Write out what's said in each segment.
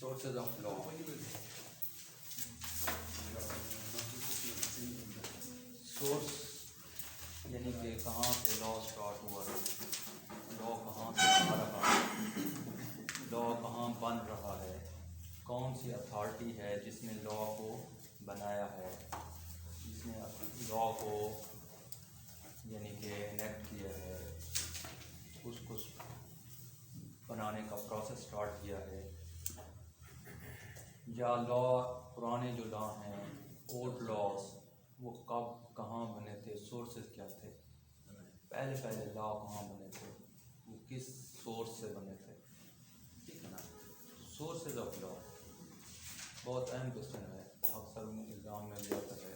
Sources of law. Source یعنی کہ کہاں سے لا اسٹارٹ ہوا ہے، لا کہاں سے آ رہا ہے، لا کہاں بن رہا ہے، کون سی اتھارٹی ہے جس نے لا کو بنایا ہے، جس نے لا کو یعنی کہ انیکٹ کیا ہے، اس کو بنانے کا پروسیس اسٹارٹ کیا ہے، یا لا پرانے جو لا ہیں اولڈ لاس وہ کب کہاں بنے تھے، سورسز کیا تھے، پہلے لا کہاں بنے تھے، وہ کس سورس سے بنے تھے، ٹھیک ہے نا۔ سورسز آف لا بہت اہم کوشچن ہے، اکثر ایگزام میں بھی آتا ہے۔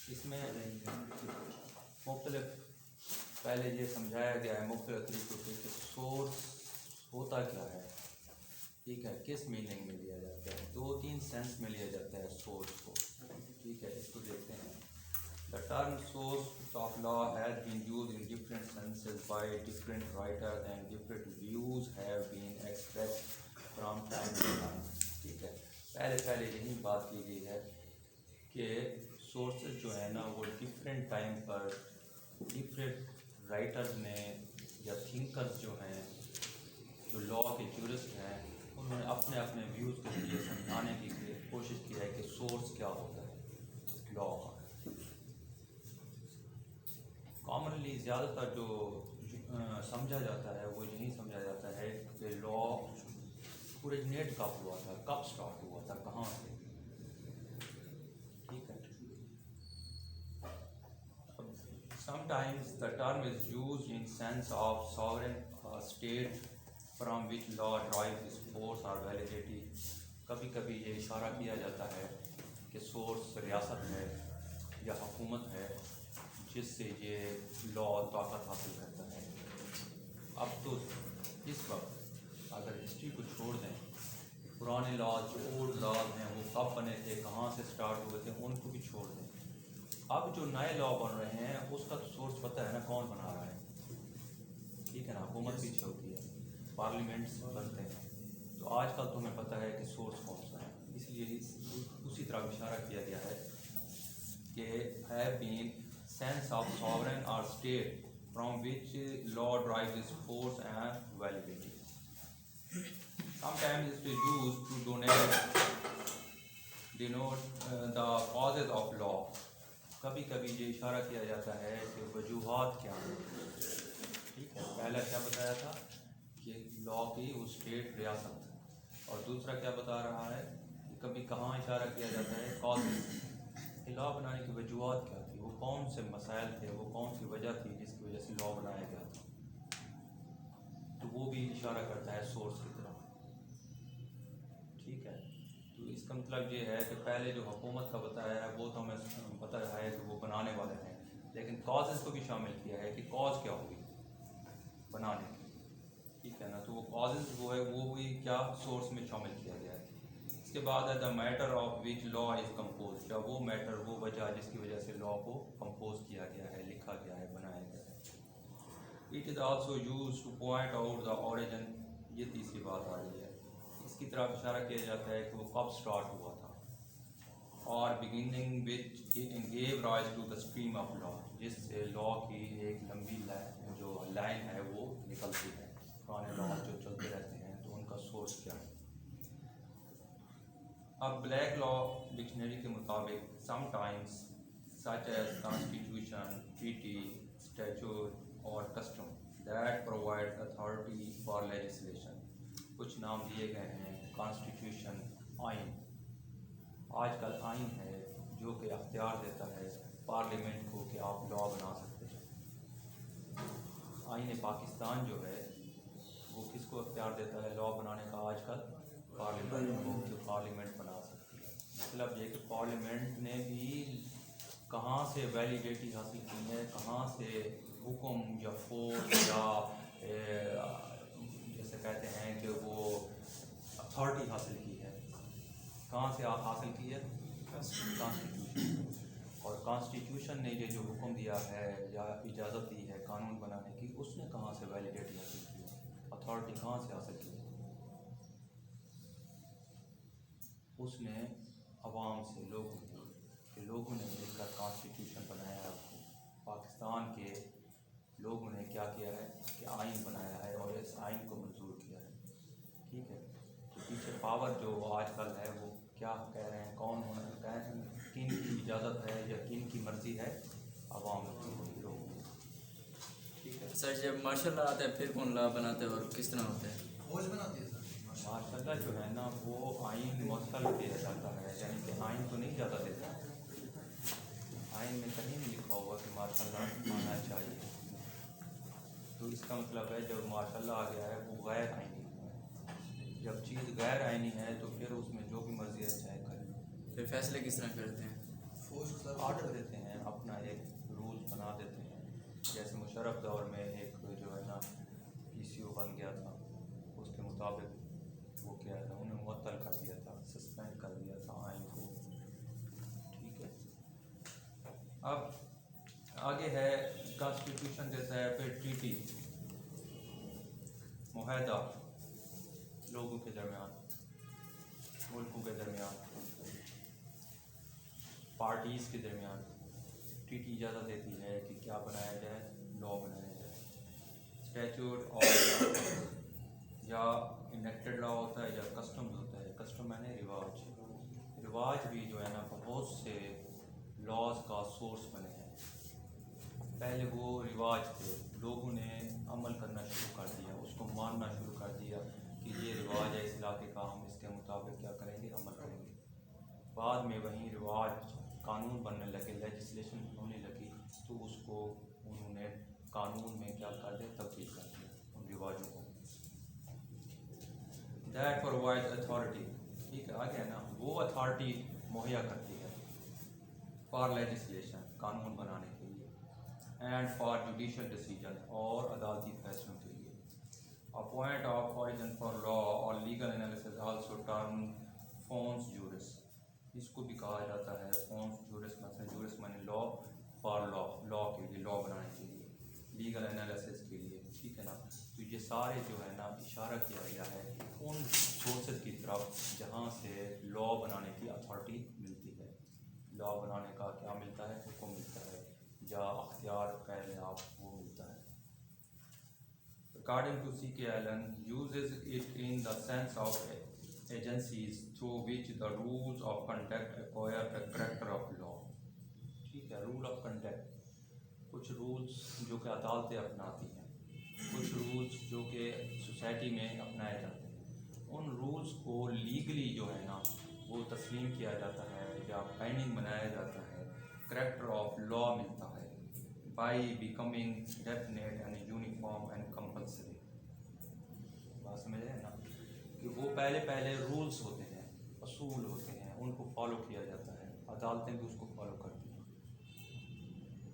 اس میں مختلف پہلے یہ سمجھایا گیا ہے مختلف طریقوں سے کہ سورس ہوتا کیا ہے، ٹھیک ہے، کس میننگ میں لیا جاتا ہے، 2-3 سینس میں لیا جاتا ہے سورس کو، ٹھیک ہے۔ اس کو دیکھتے ہیں۔ The term source of law has been used in different senses by different writers and different views have been expressed from time to time، ٹھیک ہے۔ پہلے یہی بات کی گئی ہے کہ سورسز جو ہیں نا وہ ڈفرینٹ ٹائم پر ڈفرینٹ رائٹرز نے یا تھنکرز جو ہیں جو لا کے جورسٹ ہیں انہوں نے اپنے اپنے ویوز کے ذریعے سمجھانے کی کوشش کی ہے کہ سورس کیا ہوتا ہے لا کا۔ کامنلی زیادہ تر جو سمجھا جاتا ہے وہ یہی سمجھا جاتا ہے کہ لا اوریجنیٹ کب ہوا تھا، کب سٹارٹ ہوا تھا، کہاں سے، ٹھیک ہے۔ Sometimes the term is used in sense of sovereign state from which law derives its force or validity۔ کبھی کبھی یہ اشارہ کیا جاتا ہے کہ سورس ریاست ہے یا حکومت ہے جس سے یہ لا طاقت حاصل کرتا ہے۔ اب تو اس وقت اگر ہسٹری کو چھوڑ دیں، پرانے لاز جو اولڈ لاز ہیں وہ کب بنے تھے، کہاں سے سٹارٹ ہوئے تھے، ان کو بھی چھوڑ دیں۔ اب جو نئے لا بن رہے ہیں اس کا تو سورس پتہ ہے نا کون بنا رہا ہے، ٹھیک ہے نا، حکومت پیچھے ہوتی ہے، پارلیمنٹس بنتے ہیں، تو آج کل تو ہمیں پتہ ہے کہ سورس کون سا ہے، اس لیے اسی طرح اشارہ کیا گیا ہے کہ have been sense of sovereign or state from which law derives its force and validity۔ Sometimes it is used to denote the causes of law۔ کبھی کبھی یہ اشارہ کیا جاتا ہے کہ وجوہات کیا ہیں، ٹھیک ہے۔ پہلا کیا بتایا تھا کہ لا کی وہ اسٹیٹ ریاست، اور دوسرا کیا بتا رہا ہے کہ کبھی کہاں اشارہ کیا جاتا ہے کازز، کہ لا بنانے کی وجوہات کیا تھی، وہ کون سے مسائل تھے، وہ کون سی وجہ تھی جس کی وجہ سے لا بنایا گیا تھا، تو وہ بھی اشارہ کرتا ہے سورس کی طرف، ٹھیک ہے۔ تو اس کا مطلب یہ ہے کہ پہلے جو حکومت کا بتایا ہے وہ تو ہمیں پتہ ہے کہ وہ بنانے والے ہیں، لیکن کازز کو بھی شامل کیا ہے کہ کاز کیا ہوئی بنانے کی، ٹھیک ہے نا۔ تو وہ کازز وہ ہے وہ بھی کیا سورس میں شامل کیا گیا ہے۔ اس کے بعد ہے the matter of which law is compose, یا وہ میٹر وہ وجہ جس کی وجہ سے لا کو کمپوز کیا گیا ہے، لکھا گیا ہے، بنایا گیا ہے۔ It is also use to point out the origin, یہ تیسری بات آ رہی ہے، اس کی طرف اشارہ کیا جاتا ہے کہ وہ کب سٹارٹ ہوا تھا، اور beginning which gave rise to the stream of law, جس سے لا کی ایک لمبی جو لائن ہے وہ نکلتی ہے، پرانے لا جو چلتے رہتے ہیں تو ان کا سورس کیا ہے۔ اب بلیک لا ڈکشنری کے مطابق sometimes such as constitution, treaty, statute اور custom that provide authority for legislation, کچھ نام دیے گئے ہیں، کانسٹیٹیوشن، آئین، آج کل آئین ہے جو کہ اختیار دیتا ہے پارلیمنٹ کو کہ آپ لا بنا سکتے ہیں۔ آئین پاکستان جو ہے وہ کس کو اختیار دیتا ہے لا بنانے کا آج کل؟ پارلیمنٹ کو، جو پارلیمنٹ بنا سکتی ہے۔ مطلب یہ کہ پارلیمنٹ نے بھی کہاں سے ویلیڈیٹی حاصل کی ہے، کہاں سے حکم یا فورس یا جیسے کہتے ہیں کہ وہ اتھارٹی حاصل کی ہے، کہاں سے حاصل کی ہے؟ کانسٹیٹیوشن، اور کانسٹیٹیوشن نے یہ جو حکم دیا ہے یا اجازت دی ہے قانون بنانے کی، اس نے کہاں سے ویلیڈیٹی حاصل کی ہے، اتھارٹی کہاں سے حاصل کی ہے؟ اس نے عوام سے لوگوں نے مل کر کانسٹیٹیوشن بنایا ہے. پاکستان کے لوگوں نے کیا کیا ہے کہ آئین بنایا ہے اور اس آئین کو منظور کیا ہے. ٹھیک ہے. تو پیچھے پاور جو آج کل ہے وہ کیا کہہ رہے ہیں, کون کن کی اجازت ہے یا کن کی مرضی ہے, عوام کی, لوگوں کی. ٹھیک ہے. سر جب مارشل لا آتا ہے پھر کون لا بناتے ہیں اور کس طرح ہوتا ہے؟ فوج بناتی ہے سر. ماشاء اللہ جو ہے نا وہ آئین معطل کیا جاتا ہے, یعنی کہ آئین تو نہیں زیادہ دیتا. آئین میں کہیں نہیں لکھا ہوا کہ ماشاء اللہ آنا چاہیے. تو اس کا مطلب ہے جب ماشاء اللہ آ گیا ہے وہ غیر آئینی ہے. جب چیز غیر آئینی ہے تو پھر اس میں جو بھی مرضی ہے چاہے کر لو. پھر فیصلے کس طرح کرتے ہیں؟ فوج کو سر آرڈر دیتے ہیں, اپنا ایک رولز بنا دیتے ہیں. جیسے مشرف دور میں ایک جو ہے نا PCO بن گیا تھا, اس کے مطابق وہ کیا تھا, انہیں معطل کر دیا تھا, سسپینڈ کر دیا تھا آئین کو. ٹھیک ہے. اب آگے ہے کانسٹیٹیوشن دیتا ہے, پھر ٹریٹی, معاہدہ لوگوں کے درمیان, ملکوں کے درمیان, پارٹیز کے درمیان. ٹریٹی اجازت دیتی ہے کہ کیا بنایا جائے, لا بنایا جائے. اسٹیچوٹ اور یا انیکٹڈ لا ہوتا ہے یا کسٹم ہوتا ہے. کسٹم میں نے رواج بھی جو ہے نا بہت سے لاز کا سورس بنے ہیں. پہلے وہ رواج تھے, لوگوں نے عمل کرنا شروع کر دیا, اس کو ماننا شروع کر دیا کہ یہ رواج ہے اس علاقے کا, ہم اس کے مطابق کیا کریں گے, عمل کریں گے. بعد میں وہیں رواج قانون بننے لگے, لیجسلیشن ہونے لگی, تو اس کو انہوں نے قانون میں کیا کر دیا, تبدیل کر دیا ان رواجوں کو. دیٹ پرووائڈ اتھارٹی, ٹھیک ہے, آگے ہے نا, وہ اتھارٹی مہیا کرتی ہے فار لیجسلیشن, قانون بنانے کے لیے, اینڈ فار جوڈیشل ڈیسیجن, اور عدالتی فیصلوں کے لیے. A point of origin for law اور legal analysis also term fons juris, اس کو بھی کہا جاتا ہے فونس جورس. مثلا جورس میں نے لا فار لا کے لیے, لا بنانے کے لیے, لیگل انالیسس کے لیے. ٹھیک ہے نا. تو یہ سارے جو ہے نا اشارہ کیا گیا ہے ان سورسز کی طرف جہاں سے لا بنانے کی اتھارٹی ملتی ہے. لا بنانے کا کیا ملتا ہے, حکم ملتا ہے, یا اختیار کہہ لیں آپ, وہ ملتا ہے. According to C.K. Allen, uses it in the sense of agencies through which the rules of conduct acquire the character of law. ٹھیک ہے. رول آف کنڈکٹ, کچھ رولز جو کہ عدالتیں اپناتی ہیں, کچھ رولز جو کہ سوسائٹی میں اپنائے جاتے ہیں. ان رولز کو لیگلی جو ہے نا وہ تسلیم کیا جاتا ہے یا بائنڈنگ بنایا جاتا ہے, کریکٹر آف لا ملتا ہے, by becoming definite and uniform and compulsory. بات سمجھ رہے ہیں نا کہ وہ پہلے رولز ہوتے ہیں, اصول ہوتے ہیں, ان کو فالو کیا جاتا ہے, عدالتیں بھی اس کو فالو کرتی ہیں.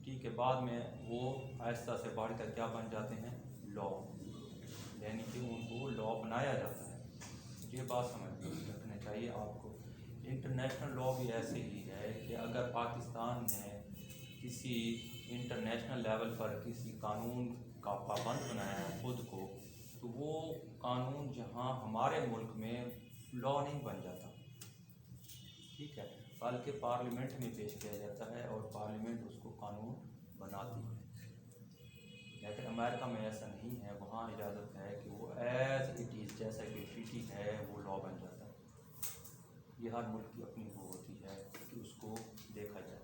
ٹھیک ہے. بعد میں وہ آہستہ سے بڑھ کر کیا بن جاتے ہیں, لا, یعنی کہ ان کو لا بنایا جاتا ہے. یہ بات سمجھ رکھنا چاہیے آپ کو. انٹرنیشنل لا بھی ایسے ہی ہے کہ اگر پاکستان نے کسی انٹرنیشنل لیول پر کسی قانون کا پابند بنایا ہے خود کو, تو وہ قانون جہاں ہمارے ملک میں لا نہیں بن جاتا. ٹھیک ہے. بلکہ پارلیمنٹ میں پیش کیا جاتا ہے اور پارلیمنٹ اس کو قانون بناتی ہے. لیکن امریکہ میں ایسا نہیں ہے, وہاں اجازت ہے کہ وہ ایز اٹ از, جیسا کہ ٹریٹی ہے, وہ لا بن جاتا ہے. یہ ہر ملک کی اپنی وہ ہوتی ہے کہ اس کو دیکھا جائے.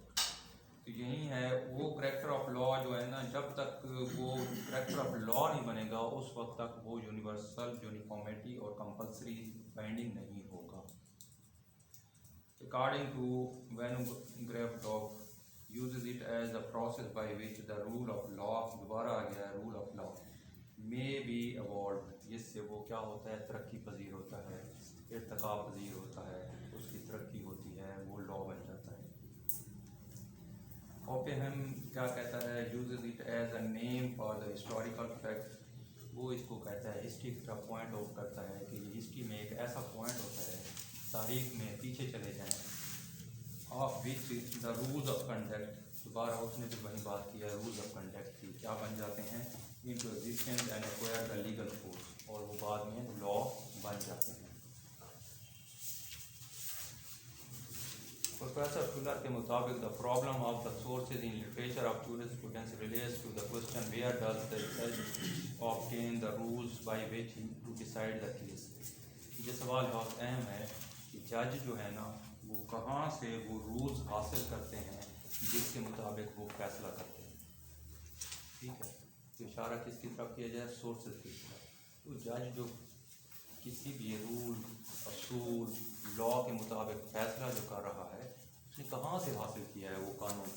تو یہی ہے وہ کریکٹر آف لا جو ہے نا, جب تک وہ کریکٹر آف لا نہیں بنے گا اس وقت تک وہ یونیورسل, یونیفارمٹی اور کمپلسری بائنڈنگ نہیں ہوگا. According to Van Grafdorf, uses it as a process by which the rule of law, دوبارہ آ گیا rule of law, may be evolved, جس سے وہ کیا ہوتا ہے, ترقی پذیر ہوتا ہے, ارتقاء پذیر ہوتا ہے, اس کی ترقی ہوتی ہے, وہ لا بن جاتا ہے. اوپنہم کیا کہتا ہے, uses it as a name for the historical fact, وہ اس کو کہتا ہے ہسٹری کی طرف پوائنٹ آؤٹ کرتا ہے کہ یہ ہسٹری میں ایک ایسا پوائنٹ ہوتا ہے, تاریخ میں پیچھے چلے جائیں, of which the rules of conduct, دوبارہ اس نے بھی وہی بات کی ہے, رولز آف کنڈکٹ کی کیا بن جاتے ہیں, into existence and acquire the legal force, اور وہ بعد میں لا بن جاتے ہیں. پروفیسر فلر کے مطابق the problem of the sources in literature of jurisprudence relates to the question where does the judge obtain the rules by which to decide the case. یہ سوال بہت اہم ہے کہ جج جو ہے نا وہ کہاں سے وہ رولز حاصل کرتے ہیں جس کے مطابق وہ فیصلہ کرتے ہیں. ٹھیک ہے, تو اشارہ کس کی طرف کیا جائے؟ سورسز کی طرف. تو جج جو کسی بھی رول اصول لا کے مطابق فیصلہ جو کر رہا ہے اس نے کہاں سے حاصل کیا ہے وہ قانون,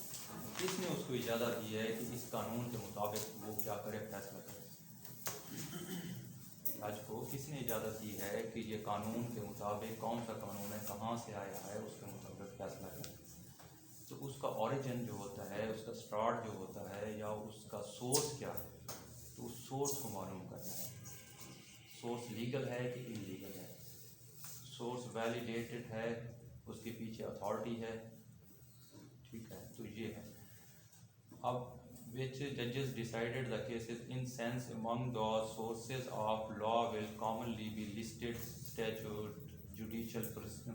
کس نے اس کو اجازت دی ہے کہ اس قانون کے مطابق وہ کیا کرے, فیصلہ کرے. جج کو کس نے اجازت دی ہے کہ یہ قانون کے مطابق کون سا قانون ہے, کہاں سے آیا ہے, اس کے مطابق فیصلہ کرے. تو اس کا اوریجن جو ہوتا ہے, اس کا اسٹارٹ جو ہوتا ہے یا اس کا سورس کیا ہے, تو اس سورس کو معلوم کرنا ہے. سورس لیگل ہے کہ ان لیگل ہے, سورس ویلیڈیٹڈ ہے, اس کے پیچھے اتھارٹی ہے. ٹھیک ہے, تو یہ ہے. اب which judges decided the cases in sense among those sources of law will commonly be listed statute, judicial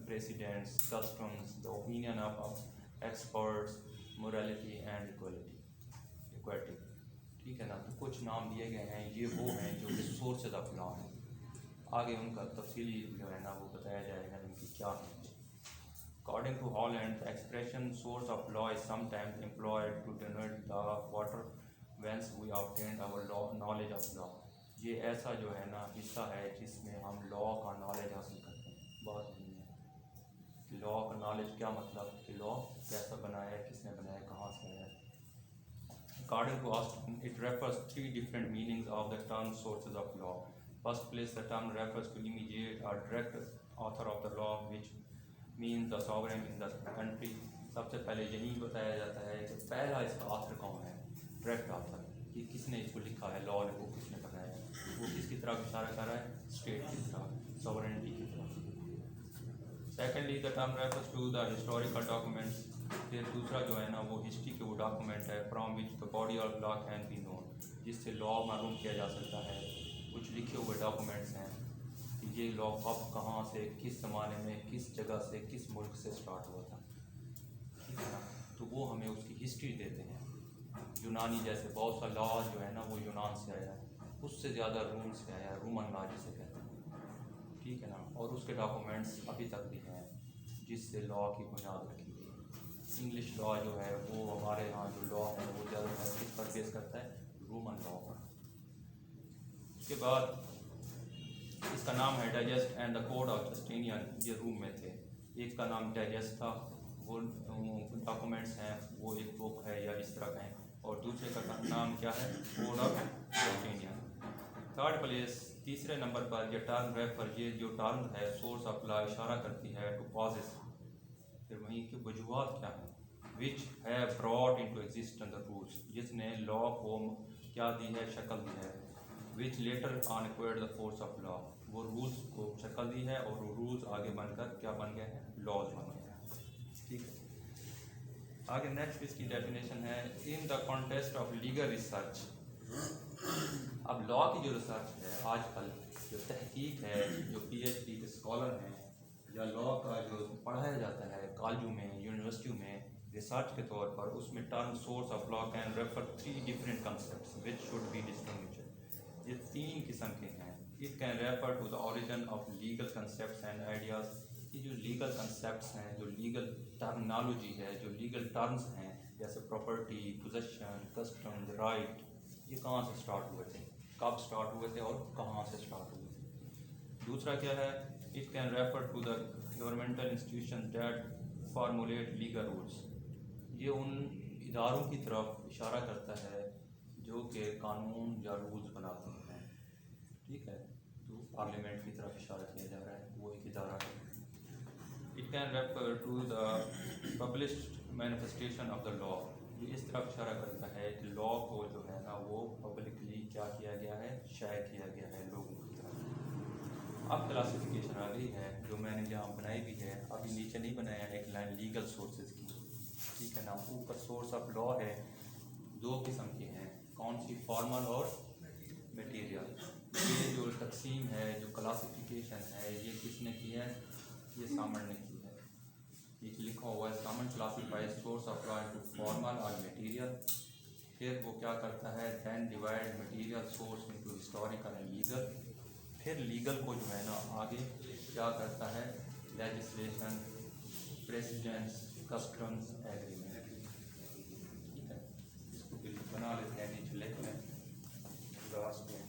precedents, customs, the opinion of experts, morality and equity. ٹھیک ہے نا, تو کچھ نام دیے گئے ہیں, یہ وہ ہیں جو کہ سورسز آف لا ہیں. آگے ان کا تفصیلی جو ہے نا وہ بتایا جائے گا ان کی کیا ہے. According to Holland, the expression source of law is sometimes employed to denote the water whence we obtained our knowledge of law. یہ ایسا جو ہے نا حصہ ہے جس میں ہم لا کا نالج حاصل کرتے ہیں. بات نہیں ہے لا کا نالج کیا مطلب, کہ لا کیسا بنایا ہے, کس نے بنایا, کہاں سے آیا ہے. According to Austin, it refers 3 different meanings of the term sources of law. First place, the term refers to immediate or direct author of the law, which means the sovereign in the country. سب سے پہلے یہی بتایا جاتا ہے کہ پہلا اس کا author کون ہے, ڈائریکٹ آتھر, کہ کس نے اس کو لکھا ہے, لا کو کس نے بنایا ہے, وہ کس کی طرف اشارہ کر رہا ہے, اسٹیٹ کی طرف, سوورنٹی کی طرف. Secondly, the term refers to the historical documents. پھر دوسرا جو ہے نا وہ ہسٹری کے وہ ڈاکومنٹ ہے, from which the body of law can be known, جس سے لا معلوم کیا جا سکتا ہے. کچھ لکھے ہوئے ڈاکومنٹس ہیں کہ یہ لا کب, کہاں سے, کس زمانے میں, کس جگہ سے, کس ملک سے اسٹارٹ ہوا تھا. ٹھیک ہے نا, تو وہ ہمیں اس کی ہسٹری دیتے ہیں. یونانی جیسے بہت سا لا جو ہے نا وہ یونان سے آیا ہے, اس سے زیادہ روم سے آیا ہے, رومن لا جسے کہتے ہیں. ٹھیک ہے نا, اور اس کے ڈاکومنٹس ابھی تک بھی ہیں جس سے لا کی بنیاد رکھی گئی. انگلش لا جو ہے وہ ہمارے ہاں جو لا ہے وہ زیادہ تر کس پر بیس کرتا ہے, رومن لا پر. اس کے بعد اس کا نام ہے digest and the code of Justinian, یہ روم میں تھے. ایک کا نام ڈائجسٹ تھا, وہ ڈاکومنٹس ہیں, وہ ایک بک ہے یا اس طرح کا ہے, اور دوسرے کا نام کیا ہے, code of Justinian. Third place, تیسرے نمبر پر یہ ٹرم ریفر, یہ جو ٹرم ہے سورس آف لا اشارہ کرتی ہے ٹو کازز, پھر وہیں کی وجوہات کیا ہیں, which have brought into existence the rules, جس نے لا کو کیا دی ہے, شکل دی ہے. which later on acquired the force of law, وہ رولز کو شکل دی ہے اور وہ رولز آگے بن کر کیا بن گئے ہیں, لاز بن گئے ہیں. ٹھیک ہے, آگے نیکسٹ اس کی ڈیفینیشن ہے in the context of legal research. اب لا کی جو ریسرچ ہے آج کل, جو تحقیق ہے, جو پی ایچ ڈی کے اسکالر ہیں, یا لا کا جو پڑھایا جاتا ہے کالجوں میں, یونیورسٹیوں میں ریسرچ کے طور پر, اس میں term source of law can refer 3 different concepts which should be distinguished. یہ 3 قسم کے ہیں. It can refer to the origin of legal concepts and ideas. یہ جو لیگل کنسیپٹس ہیں, جو لیگل ٹرمنالوجی ہے, جو لیگل ٹرمز ہیں جیسے پراپرٹی, پوزیشن, کسٹم, رائٹ, یہ کہاں سے اسٹارٹ ہوئے تھے, کب اسٹارٹ ہوئے تھے اور کہاں سے اسٹارٹ ہوئے تھے. دوسرا کیا ہے, it can refer to the governmental institution that formulate legal rules. یہ ان اداروں کی طرف اشارہ کرتا ہے جو کہ قانون یا رولز بناتے ہیں. ٹھیک ہے, تو پارلیمنٹ کی طرف اشارہ کیا جا رہا ہے, وہ ایک ادارہ ہے. It can refer to the published manifestation of the law. یہ اس طرف اشارہ کرتا ہے کہ لا کو جو ہے نا وہ پبلکلی کیا کیا گیا ہے, شائع کیا گیا ہے لوگوں کی طرف. اب کلاسیفیکیشن آ گئی ہے جو میں نے یہاں بنائی بھی ہے, ابھی نیچے نہیں بنایا ہے ایک لائن لیگل سورسز کی. ٹھیک ہے نا, اوپر سورس آف لا ہے, 2 قسم کے ہیں, کون سی, فارمل اور میٹیریل. یہ جو تقسیم ہے, جو کلاسیفیکیشن ہے, یہ کس نے کی ہے, یہ سامر نے کی ہے. ایک لکھا ہوا ہے common classify source of law into formal اور میٹیریل. پھر وہ کیا کرتا ہے then divide material source into historical and legal. پھر لیگل کو جو ہے نا آگے کیا کرتا ہے لیجسلیشن پریسیڈنس کسٹمز ایگریمنٹ. ٹھیک ہے اس کو پھر بنا لیتے ہیں نیچے لکھ لیں لاسٹ میں.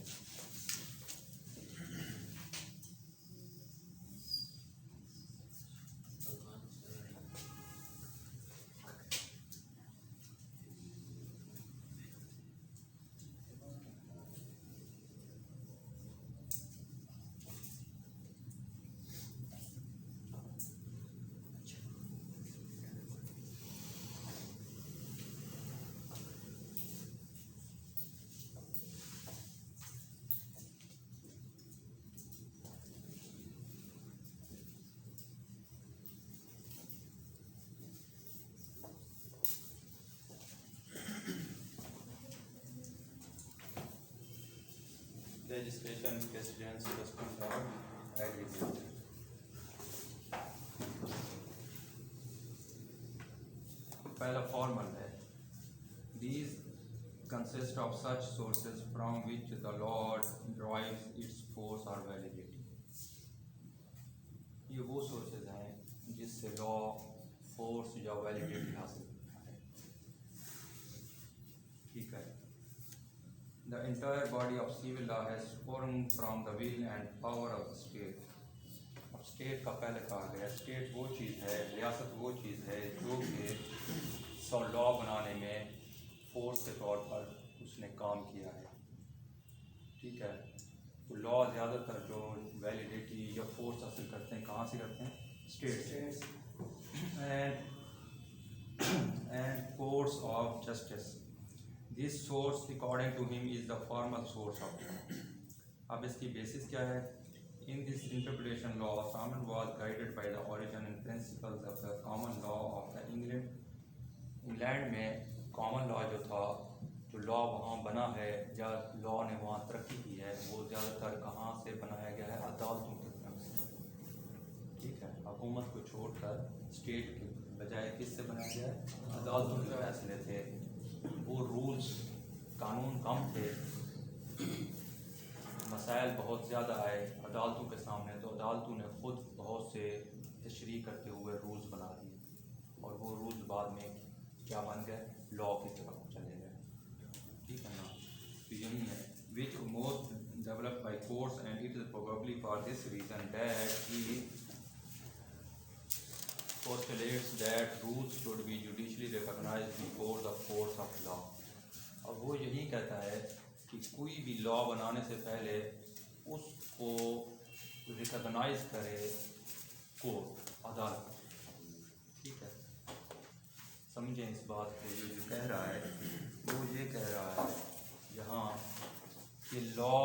Legislation, precedents, customs or agreement. پہلا فارمل ہے. These consist of such sources from which the law derives its force or validity. یہ وہ سورسز ہیں جس سے لا فورس یا ویلیڈیٹی حاصل کرتا ہے. ٹھیک ہے. The entire body of civil law has sprung from the will and power of the state. اب اسٹیٹ کا پہلے کہا گیا اسٹیٹ وہ چیز ہے ریاست وہ چیز ہے جو کہ لا بنانے میں فورس کے طور پر اس نے کام کیا ہے. ٹھیک ہے. تو لا زیادہ تر جو ویلیڈیٹی یا فورس حاصل کرتے ہیں کہاں سے کرتے ہیں اسٹیٹ سے. And courts of justice. This source according to him is the formal source of law. اب اس کی بیسس کیا ہے. In this interpretation law, Salmon was guided by the origin and principles of the common law of the England. England میں common law جو تھا جو لا وہاں بنا ہے یا لا نے وہاں ترقی کی ہے وہ زیادہ تر کہاں سے بنایا گیا ہے عدالتوں کی طرف سے. ٹھیک ہے. حکومت کو چھوڑ کر اسٹیٹ کے بجائے کس سے بنایا گیا ہے عدالتوں کے فیصلے تھے. وہ رولز قانون کم تھے مسائل بہت زیادہ آئے عدالتوں کے سامنے تو عدالتوں نے خود بہت سے تشریح کرتے ہوئے رولز بنا دیے اور وہ رولز بعد میں کیا بن گئے لا کی طرف چلے گئے. ٹھیک ہے نا. تو یہی ہے which most developed by courts and it is probably for this reason that he postulates that rules should be judicially recognized before the force of law. اور وہ یہی کہتا ہے کہ کوئی بھی لا بنانے سے پہلے اس کو ریکگنائز کرے کورٹ عدالت. ٹھیک ہے. سمجھیں اس بات کو. یہ جو کہہ رہا ہے وہ یہ کہہ رہا ہے یہاں کہ لا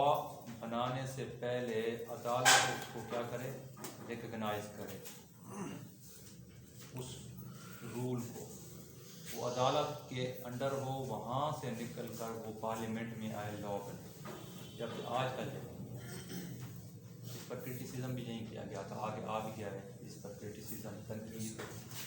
بنانے سے پہلے عدالت اس کو کیا کرے ریکگنائز کرے اس رول کو. وہ عدالت کے انڈر ہو وہاں سے نکل کر وہ پارلیمنٹ میں آئے لا بنے. جبکہ آج کل اس پر کرٹیسزم بھی نہیں کیا گیا تھا آگے آ بھی گیا ہے اس پر کرٹیسزم تنقید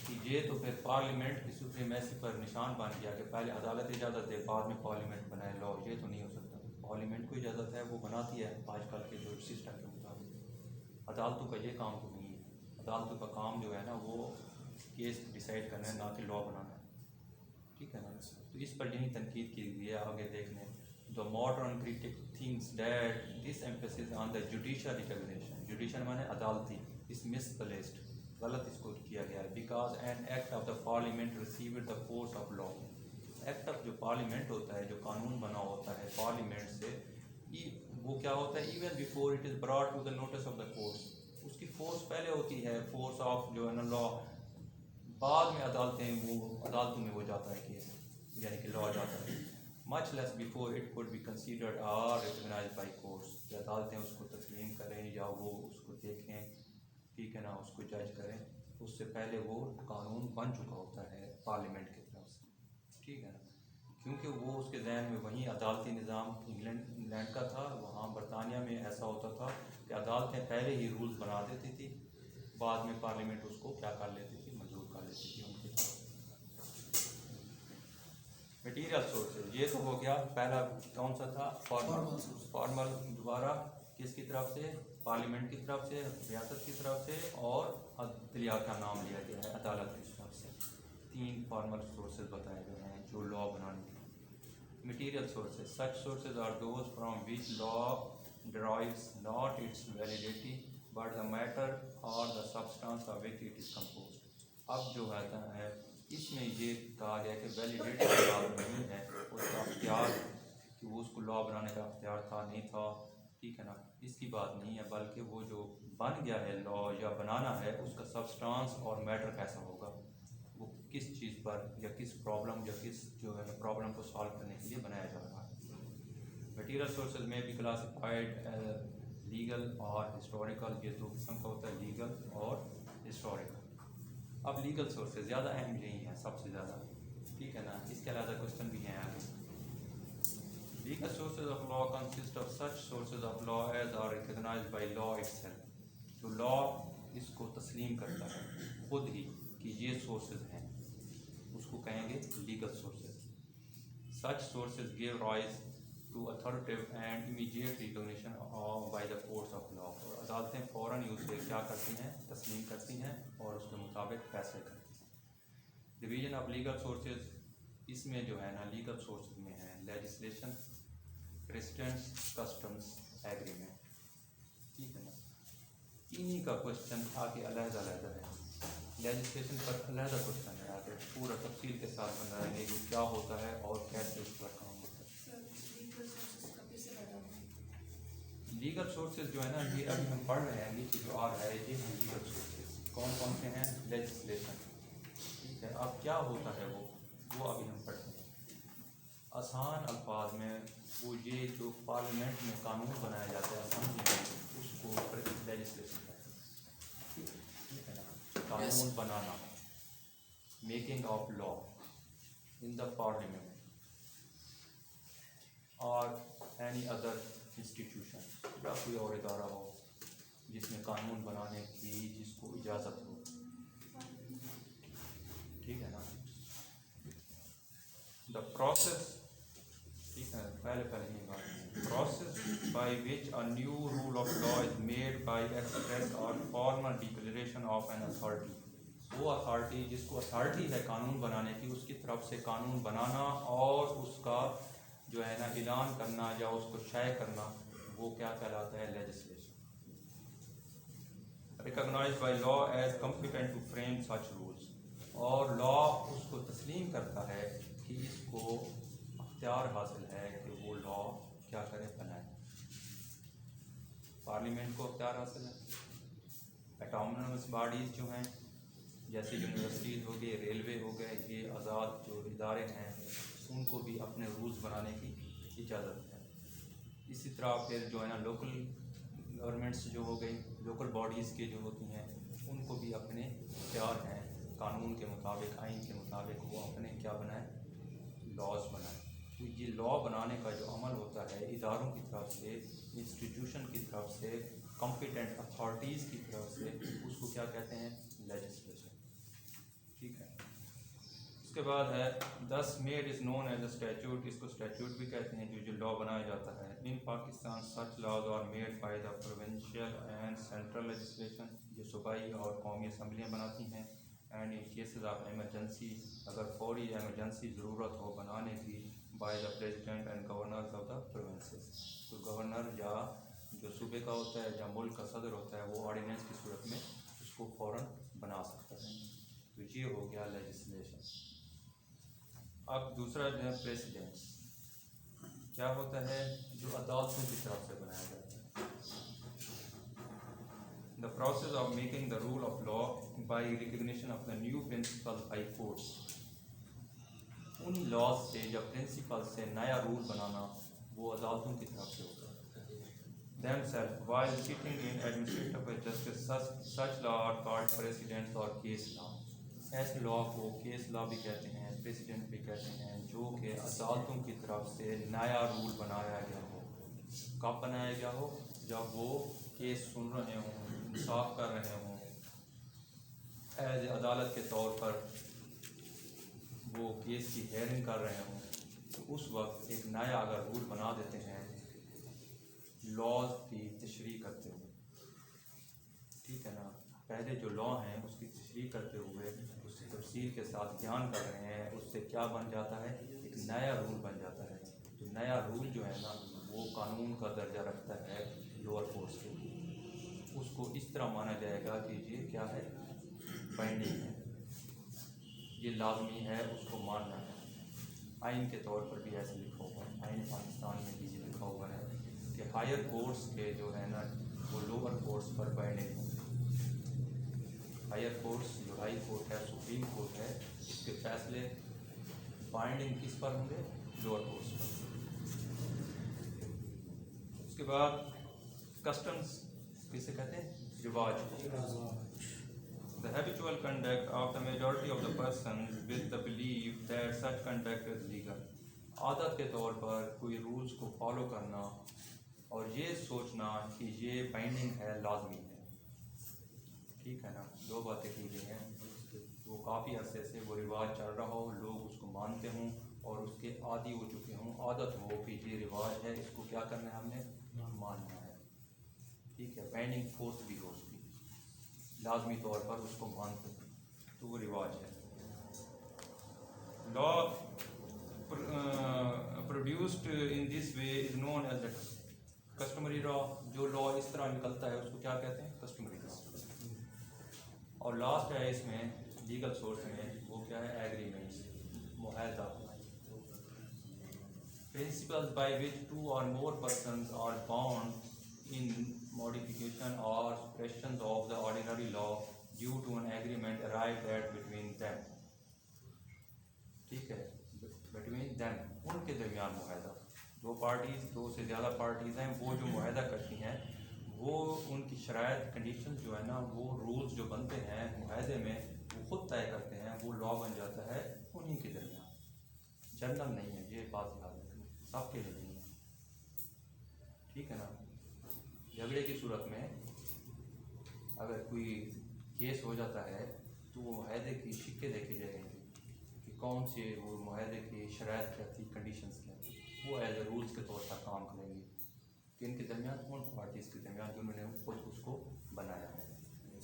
کہ یہ تو پھر پارلیمنٹ کی سپریمیسی پر نشان بن گیا کہ پہلے عدالت اجازت دے بعد میں پارلیمنٹ بنائے لا. یہ تو نہیں ہو سکتا. پارلیمنٹ کو اجازت ہے وہ بناتی ہے آج کل کے جو سسٹم کے مطابق. عدالتوں کا یہ کام تو نہیں ہے. عدالتوں کا کام جو ہے نا وہ کیس ڈیسائیڈ کرنا ہے نہ کہ لا بنانا ہے. ٹھیک ہے نا. تو اس پر یہی تنقید کی گئی ہے. آگے دیکھنے the modern critic thinks that this emphasis on the judicial recognition judicial مانے عدالتی is misplaced. غلط اس کو کیا گیا ہے because an act of the parliament received the force of law. Act of جو پارلیمنٹ ہوتا ہے جو قانون بنا ہوتا ہے پارلیمنٹ سے وہ کیا ہوتا ہے even before it is brought to the notice of the courts. اس کی فورس پہلے ہوتی ہے فورس آف جو ہے نا لا. بعد میں عدالتوں میں وہ جاتا ہے کیس یعنی کہ لا جاتا ہے. Much less before it could be considered or recognised by courts. کہ عدالتیں اس کو تسلیم کریں یا وہ اس کو دیکھیں. ٹھیک ہے نا. اس کو جج کریں. اس سے پہلے وہ قانون بن چکا ہوتا ہے پارلیمنٹ کی طرف سے. ٹھیک ہے نا. کیونکہ وہ اس کے ذہن میں وہیں عدالتی نظام انگلینڈ کا تھا. وہاں برطانیہ میں ایسا ہوتا تھا کہ عدالتیں پہلے ہی رولز بنا دیتی تھی بعد میں پارلیمنٹ اس کو کیا کر لیتی تھی منظور لیتی تھی ان کی طرف. مٹیریل سورسز یہ تو ہو گیا پہلا کون سا تھا Formal source. فارمل دوبارہ کس کی طرف سے پارلیمنٹ کی طرف سے ریاست کی طرف سے اور عدلیہ کا نام لیا گیا ہے عدالت کی طرف سے. 3 فارمل سورسز بتائے گئے ہیں جو لا بنانے کے. Material sources such sources are those from which law derives not its validity but the matter اور the substance of which it is composed. اب جو ہے اس میں یہ کہا گیا کہ ویلیڈیٹی کی بات نہیں ہے اس کا اختیار کہ وہ اس کو لا بنانے کا اختیار تھا نہیں تھا, ٹھیک ہے نا, اس کی بات نہیں ہے, بلکہ وہ جو بن گیا ہے لا یا بنانا ہے اس کا سبسٹانس اور میٹر کیسا ہوگا, وہ کس چیز پر یا کس پرابلم یا کس جو ہے پرابلم کو سالو کرنے کے لیے بنایا جا رہا ہے. مٹیریل سورسز میں بھی کلاسیفائڈ لیگل اور ہسٹوریکل, یہ 2 قسم کا ہوتا ہے, لیگل اور ہسٹوریکل. اب لیگل سورسز زیادہ اہم یہی ہیں سب سے زیادہ, ٹھیک ہے نا, اس کے علاوہ کوشچن بھی ہیں آگے. Legal sources of law consist of such sources of law as are recognised by law itself. جو لا اس کو تسلیم کرتا ہے خود ہی کہ یہ سورسز ہیں اس کو کہیں گے legal sources. Such sources give rise to authoritative and immediate recognition by the courts of law. اور عدالتیں فوراً ہی اسے کیا کرتی ہیں, تسلیم کرتی ہیں اور اس کے مطابق فیصلے کرتی ہیں. ڈویژن آف لیگل سورسز, اس میں جو ہے نا لیگل سورسز میں ہے لیجسلیشن, پریسیڈنٹس, کسٹمس, ایگریمنٹ, ٹھیک ہے نا. انہی کا کوشچن آگے علیحدہ علیحدہ ہے. لیجسلیشن پر علیحدہ کوشچن ہے آگے پورا تفصیل کے ساتھ بن رہا ہے کہ کیا ہوتا ہے اور کیسے اس پر کام ہوتا ہے. لیگل سورسز جو ہے نا یہ ابھی ہم پڑھ رہے ہیں, یہ جو آ رہا ہے یہ ہیں لیگل سورسز. کون کون سے ہیں؟ لیجسلیشن, ٹھیک ہے. اب کیا ہوتا ہے وہ ابھی ہم پڑھتے ہیں. آسان الفاظ میں وہ یہ جو پارلیمنٹ میں قانون بنایا جاتا ہے اسمبلی میں اس کو لیجسلیشن کہتے ہیں, ٹھیک ہے نا. قانون بنانا, making of law in the parliament اور اینی ادر انسٹیٹیوشن یا کوئی اور ادارہ ہو جس میں قانون بنانے کی جس کو اجازت ہو, ٹھیک ہے نا. دا پروسیس, ٹھیک ہے, پہلے یہ بات, process by which a new rule of law is made by express اور formal declaration of an authority. وہ اتھارٹی جس کو اتھارٹی ہے قانون بنانے کی اس کی طرف سے قانون بنانا اور اس کا جو ہے نا اعلان کرنا یا اس کو شائع کرنا, وہ کیا کہلاتا ہے؟ Legislation. Recognized by law as competent to frame such rules. اور لا اس کو تسلیم کرتا ہے کہ اس کو اختیار حاصل ہے کہ وہ لا کیا کرے, بنائے. پارلیمنٹ کو اختیار حاصل ہے. اٹامنس باڈیز جو ہیں جیسے یونیورسٹیز ہو گئی, ریلوے ہو گئے, یہ آزاد جو ادارے ہیں ان کو بھی اپنے رولز بنانے کی اجازت ہے. اسی طرح پھر جو ہے نا لوکل گورنمنٹس جو ہو گئی, لوکل باڈیز کے جو ہوتی ہیں ان کو بھی اپنے اختیار ہیں قانون کے مطابق, آئین کے مطابق وہ اپنے کیا بنائیں, لاز بنائیں. تو یہ لا بنانے کا جو عمل ہوتا ہے اداروں کی طرف سے, انسٹیٹیوشن کی طرف سے, کمپیٹنٹ اتھارٹیز کی طرف سے, اس کو کیا کہتے ہیں؟ لیجسلیشن, ٹھیک ہے. اس کے بعد ہے this made is known as a statute. اس کو اسٹیچوٹ بھی کہتے ہیں جو لا بنایا جاتا ہے. In Pakistan such laws are made by the provincial and central legislation, جو صوبائی اور قومی اسمبلیاں بناتی ہیں. And in cases of emergency, اگر فوری ایمرجنسی ضرورت ہو بنانے کی, by the president and governor of the provinces. تو گورنر یا جو صوبے کا ہوتا ہے یا ملک کا صدر ہوتا ہے وہ آرڈیننس کی صورت میں اس کو فوراً بنا سکتا ہے. تو یہ ہو گیا لیجسلیشن. اب دوسرا جو ہے پریسیڈنٹس, کیا ہوتا ہے؟ جو عدالتوں کی طرف سے بنایا جاتا ہے. The process of making the rule of law by recognition of the new principle by courts. ان لاز سے یا پرنسپل سے نیا رول بنانا وہ عدالتوں کی طرف سے ہوتا ہے. themselves while sitting in administrative justice, such law are called precedents or case law. ایسے لا کو کیس لا بھی کہتے ہیں, پریسیڈنٹ بھی کہتے ہیں, جو کہ عدالتوں کی طرف سے نیا رول بنایا گیا ہو. کب بنایا گیا ہو؟ جب وہ کیس سن رہے ہوں, انصاف کر رہے ہوں, ایز عدالت کے طور پر وہ کیس کی ہیئرنگ کر رہے ہوں تو اس وقت ایک نیا اگر رول بنا دیتے ہیں لاز کی تشریح کرتے ہوئے، ٹھیک ہے نا، پہلے جو لا ہیں اس کی تشریح کرتے ہوئے اس کی تفصیل کے ساتھ بیان کر رہے ہیں، اس سے کیا بن جاتا ہے، ایک نیا رول بن جاتا ہے۔ تو نیا رول جو ہے نا وہ قانون کا درجہ رکھتا ہے لوور کورٹس کے لیے، اس کو اس طرح مانا جائے گا کہ یہ کیا ہے، بائنڈنگ ہے، یہ لازمی ہے، اس کو ماننا ہے۔ آئین کے طور پر بھی ایسے لکھا ہوا ہے، آئین پاکستان میں بھی یہ لکھا ہوا ہے کہ ہائر کورٹس کے جو ہے نا وہ لوور کورٹس پر بائنڈنگ ہوں گے۔ ہائر کورٹس جو ہائی کورٹ ہے، سپریم کورٹ ہے، اس کے فیصلے بائنڈنگ کس پر ہوں گے، لوور کورٹس پر۔ اس کے بعد کسٹمز کسے کہتے ہیں، رواج۔ The habitual conduct of the majority of the persons with the belief that such conduct is legal۔ عادت کے طور پر کوئی رولز کو فالو کرنا اور یہ سوچنا کہ یہ بائنڈنگ ہے، لازمی ہے، ٹھیک ہے نا، دو باتیں کی گئی ہیں۔ وہ کافی عرصے سے وہ رواج چل رہا ہو، لوگ اس کو مانتے ہوں اور اس کے عادی ہو چکے ہوں، عادت ہو کہ یہ رواج ہے، اس کو کیا کرنا ہے، ہم نے ماننا ہے، ٹھیک ہے، بائنڈنگ فورس بھی ہو اس کی، لازمی طور پر اس کو مانتے ہیں، تو وہ رواج ہے۔ لا produced in this way is known as the customary law۔ جو لا اس طرح نکلتا ہے اس کو کیا کہتے ہیں، customary law۔ اور لاسٹ ہے اس میں لیگل سورس میں، وہ کیا ہے، ایگریمنٹس، معاہدہ، principles by which two or more persons are bound in modification or suppression of the ordinary law due to an agreement arrived at between them۔ ٹھیک ہے، بٹوین دیم، ان کے درمیان معاہدہ، دو پارٹیز، دو سے زیادہ پارٹیز ہیں، وہ جو معاہدہ کرتی ہیں وہ ان کی شرائط، کنڈیشنز جو ہے نا، وہ رولز جو بنتے ہیں معاہدے میں وہ خود طے کرتے ہیں، وہ لا بن جاتا ہے انہی کے درمیان، جنرل نہیں ہے، یہ بات یاد رکھیں، سب کے لیے نہیں ہے، ٹھیک ہے نا۔ جھگڑے کی صورت میں اگر کوئی کیس ہو جاتا ہے تو وہ معاہدے کی شکیں دیکھی جائیں گی کہ کون سے وہ معاہدے کی شرائط کیا تھی، کنڈیشنز کیا تھی، وہ ایز اے رولز کے طور پر کام کریں گے کہ ان کے درمیان، ان پارٹیز کے درمیان جنہوں نے خود اس کو بنایا ہے،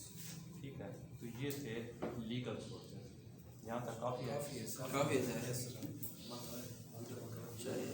ٹھیک ہے۔ تو یہ تھے لیگل سورسز، یہاں تک کافی ہے، کافی ہے، چاہیے۔